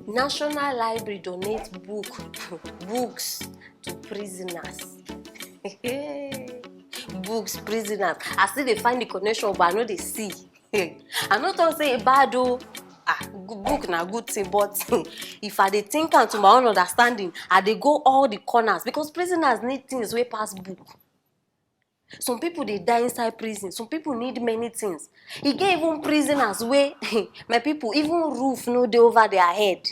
National Library donates books to prisoners. Books, prisoners. I still they find the connection, but I know they see. I'm not gonna say bad though. Book na good thing, but if I dey think am to my own understanding, I dey go all the corners because prisoners need things way past book. Some people they die inside prison. Some people need many things. E get even prisoners wey my people even roof no dey over their head.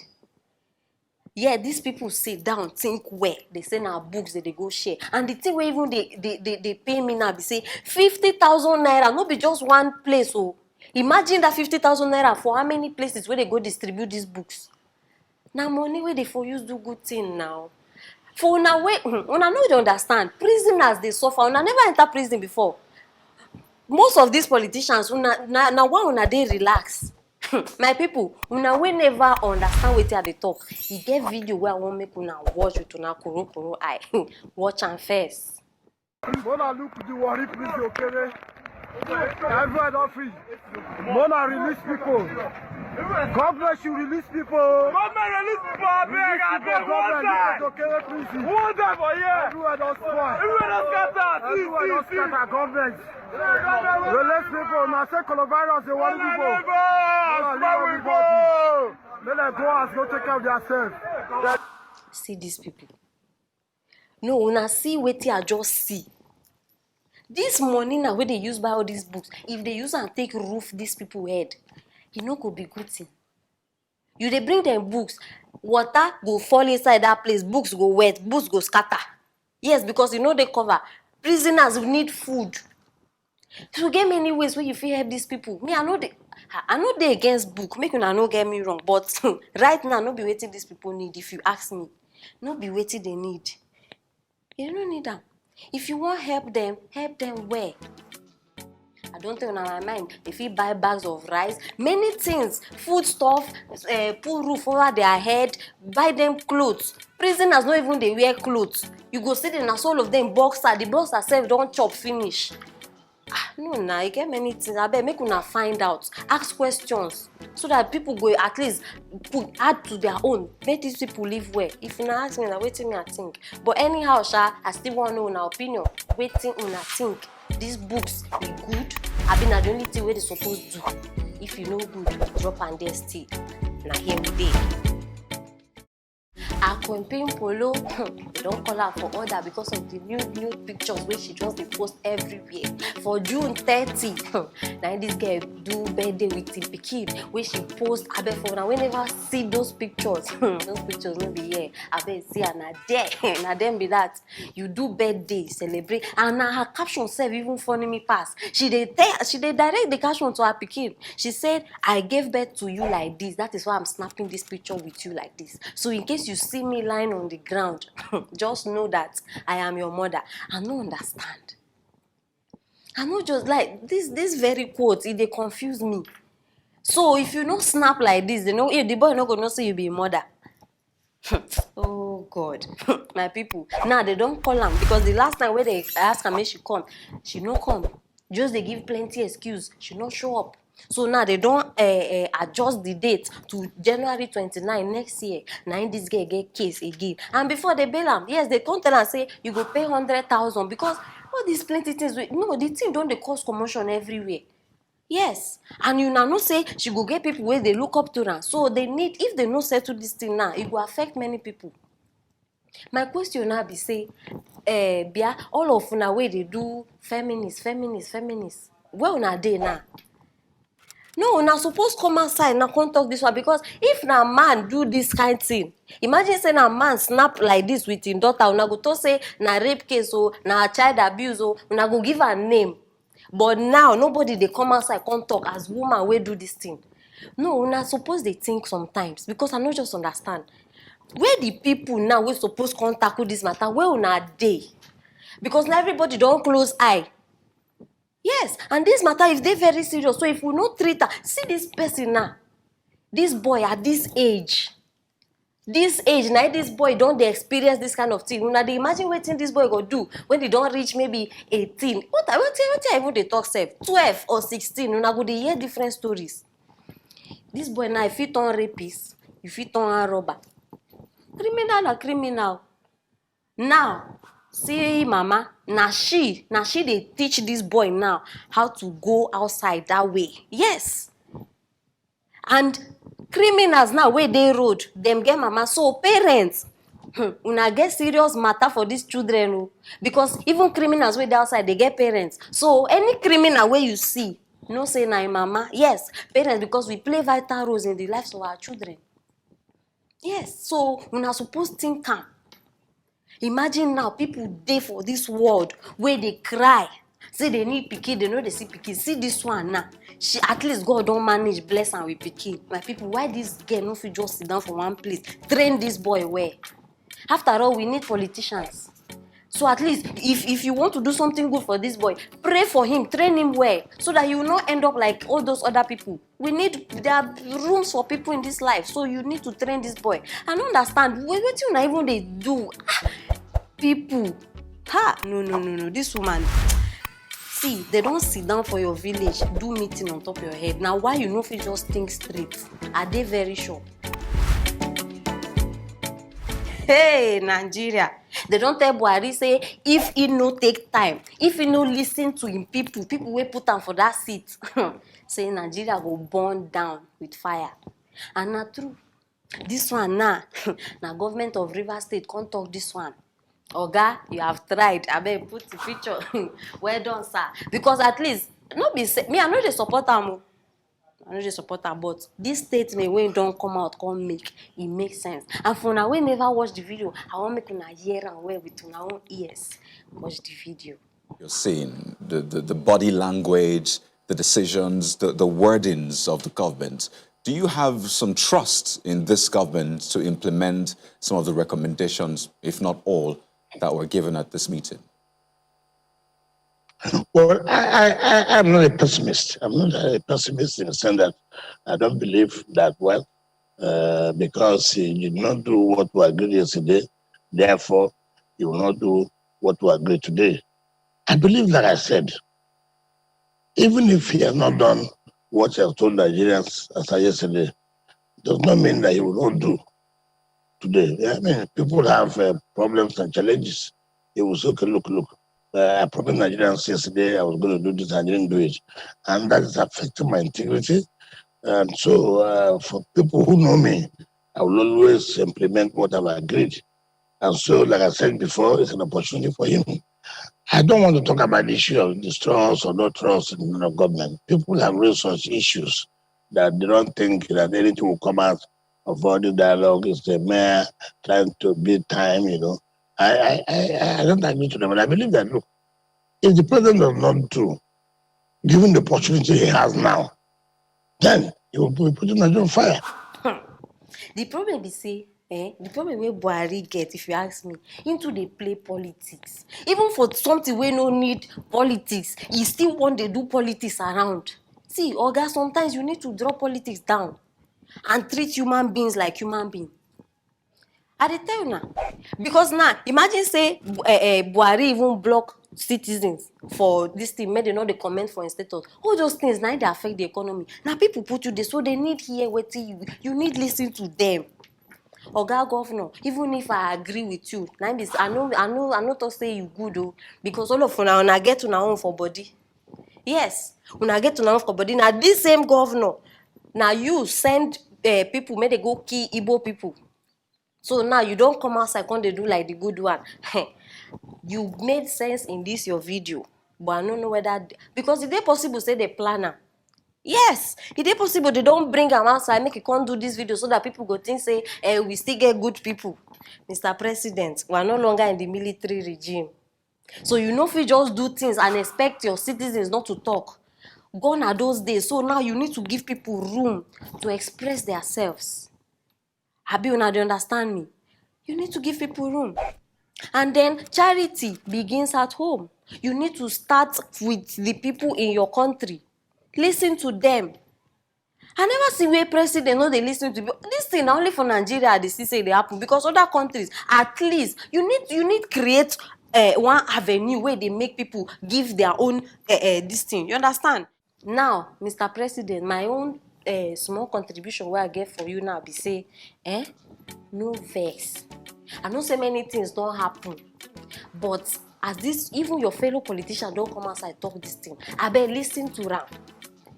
Yeah, these people sit down, think well. They say now books that they go share. And the thing where even they pay me now, they say 50,000 naira, not be just one place. Oh, imagine that 50,000 naira for how many places where they go distribute these books. Now money where they for use do good thing now. For una way, una no dey understand. Prisoners they suffer. Una never enter prison before. Most of these politicians, now why una dey relax? My people, una wey never understand wetin I dey talk. E get video where I wan make una watch with una koro eye. Watch am first. Mona look the worry please okay. Everywhere don't free. Mona release people. Government should release people. Government release people, I beg, Government Who want that for here? Everywhere don't spoil. Everywhere don't scatter. Everywhere don't scatter. Government. Release people. Now say coronavirus, they want people. Let them go and go take care of themselves. See these people. No, una see wetin I just see. This money now where they use buy all these books, if they use and take roof these people head, e no go be good thing. You dey bring them books, water go fall inside that place, books go wet, books go scatter. Yes, because you know they cover. Prisoners need food. So get many ways where you fit help these people. Me, I know they against book. Make una no get me wrong, but right now no be wetin these people need. If you ask me, no be wetin they need. You don't need them. If you want help them where? I don't think on my mind. If you buy bags of rice, many things, food stuff, put roof over their head, buy them clothes. Prisoners not even they wear clothes. You go sit in a soul of them boxer. The boxer self don't chop finish. No, nah, you get many things. I bet make una find out, ask questions, so that people go at least add to their own. Make these people live well. If una ask me, na wetin me I think. But anyhow, I still want to know una opinion. Wetin una think? These books be good? I been na the only thing where they supposed to do. If you know good, drop and there still. Na here we dey. Akwempin Polo, they don't call her for order because of the new pictures where she just dey post everywhere. For June 30, now this girl do birthday with the pikin where she post. I bet for now, whenever see those pictures, those pictures no be here. I bet see her na there, na them be that. You do birthday, celebrate, and now her caption self even funny me pass. She dey direct the caption to her pikin. She said, "I gave birth to you like this. That is why I'm snapping this picture with you like this. So in case you see me lying on the ground, just know that I am your mother." I no understand. I know just like this very quote, they confuse me. So if you no snap like this, they know the boy not gonna say you be a mother. Oh God, my people. Now they don't call her because the last time where they ask her, may she come, she no come. Just they give plenty excuse, she no show up. So now they don't adjust the date to January 29 next year. Now this girl get case again. And before they bail am, yes, they come tell and say you go pay 100,000 because all these plenty things. No, the thing don't they cause commotion everywhere. Yes, and you now know say she go get people where they look up to her. So they need, if they no settle this thing now, it will affect many people. My question now be say, Bia, all of una way they do feminist. Where una dey now? No, una suppose come outside and come talk this one because if na man do this kind thing, imagine say na man snap like this with him daughter, una go to say na rape case or na child abuse or una go give her name. But now nobody they come outside come talk as woman wey do this thing. No, una suppose they think sometimes because I no just understand. Where the people now we suppose come tackle this matter, where una dey? Because now everybody don't close eye. Yes, and this matter is they very serious. So if we not treat her, see this person now, this boy at this age now this boy don't they experience this kind of thing. Now they imagine what this boy go do when they don't reach maybe 18. What even they talk self 12 or 16. Una go they hear different stories. This boy now, if he turn rapist, if he turn robber, criminal na criminal. Now, see mama, na she dey teach this boy now how to go outside that way. Yes. And criminals now wey dey road, dem get mama. So parents, una get serious matter for these children o. Because even criminals wey dey outside, dey get parents. So any criminal wey you see, know say na im mama. Yes, parents, because we play vital roles in the lives of our children. Yes, so una suppose think am. Imagine now people dey for this world wey dey cry say they need pikin, they no dey see pikin. See this one now, she at least God don manage bless am with pikin. My people, why this girl no fit just sit down for one place, train this boy well? After all, we need politicians. So at least if you want to do something good for this boy, pray for him, train him well, so that you will not end up like all those other people. There are rooms for people in this life, so you need to train this boy. I don't understand wetin una even dey do. People, no, this woman, see, they don't sit down for your village, do meeting on top of your head. Now why you no fit just think straight? Are they very sure? Hey, Nigeria, they don't tell Buhari say if he no take time, if he no listen to him people wey put am for that seat, say Nigeria go burn down with fire. And na true. This one now, na government of Rivers State can't talk this one. Oga, you have tried. Abeg put the picture. Well done, sir. Because at least, no be say, me, I know dey support am. I know dey support am, but this statement wey don come out come make, it makes sense. And for una wey never watch the video, I want make una hear am well with una own ears. Watch the video. You're seeing the body language, the decisions, the wordings of the government. Do you have some trust in this government to implement some of the recommendations, if not all, that were given at this meeting? Well, I'm not a pessimist. I'm not a pessimist in the sense that I don't believe that, well, because he did not do what we agreed yesterday, therefore, he will not do what we agreed today. I believe, like I said, even if he has not done what he has told Nigerians as yesterday, does not mean that he will not do today. I mean, people have problems and challenges. He will say, okay, look, I promised Nigerians yesterday I was going to do this, I didn't do it. And that is affecting my integrity. And so for people who know me, I will always implement what I've agreed. And so, like I said before, it's an opportunity for him. I don't want to talk about the issue of distrust or not trust in the government. People have raised such issues that they don't think that anything will come out of all the dialogue. It's the mayor trying to beat time, you know. I don't agree to them, but I believe that, look, if the president does not do, given the opportunity he has now, then he will be putting Nigeria on fire. The problem is, the problem wey Buhari get, if you ask me, into dey play politics. Even for something wey no need politics, he still want dey do politics around. See, Oga, sometimes you need to draw politics down and treat human beings like human beings. I dey tell you now. Because now, imagine say Buhari even block citizens for this thing, make dem no dey comment for im status. All those things now dey affect the economy. Now people put you there, so they need hear wetin you need listen to them. Oga Governor, even if I agree with you, I no talk say you good o, because all of una get una own for body. Yes, una get una own for body. Now this same governor, now you send people make they go kill Igbo people. So now you don't come outside when they do like the good one. You made sense in this your video, but I don't know whether because it is possible say they plan am. Yes, it is possible they don't bring am outside, make you can't do this video so that people go think say, we still get good people. Mr. President, we are no longer in the military regime. So you know if you just do things and expect your citizens not to talk. Gone are those days. So now you need to give people room to express themselves. Abi una dey understand me? You need to give people room. And then charity begins at home. You need to start with the people in your country. Listen to them. I never see where president no dey listen to people. This thing only for Nigeria they see say they happen, because other countries, at least you need create one avenue where they make people give their own this thing. You understand? Now, Mr. President, my own small contribution wey I get for you now be say, no vex. I know say many things don happen, but as this, even your fellow politician don come outside talk this thing, abeg lis ten to am.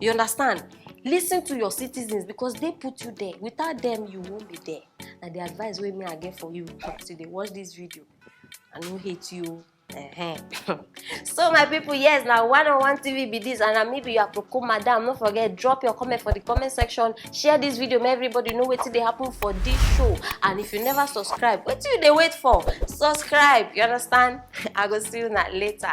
You understand? Listen to your citizens because they put you there. Without them, you won't be there. And the advice wey me I get for you as you dey watch this video, I no hate you. So my people, yes, now one-on-one TV be this, and maybe you are Proko Madam. Don't forget, drop your comment for the comment section. Share this video, make everybody know wetin dey happen for this show. And if you never subscribe, wetin you dey wait for? Subscribe. You understand? I go see you later.